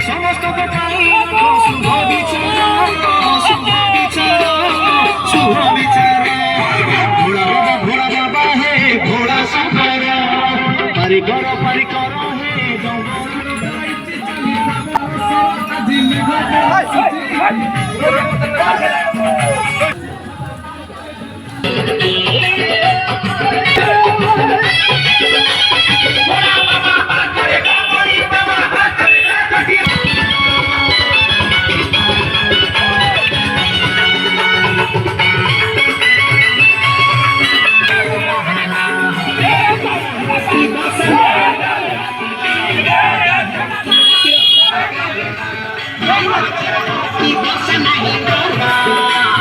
সমস্ত শুভ বিচার শুভ বিচার ঘোড়া বাবা হে ঘোড়া শঙ্কর পারিকর হে Tidak senang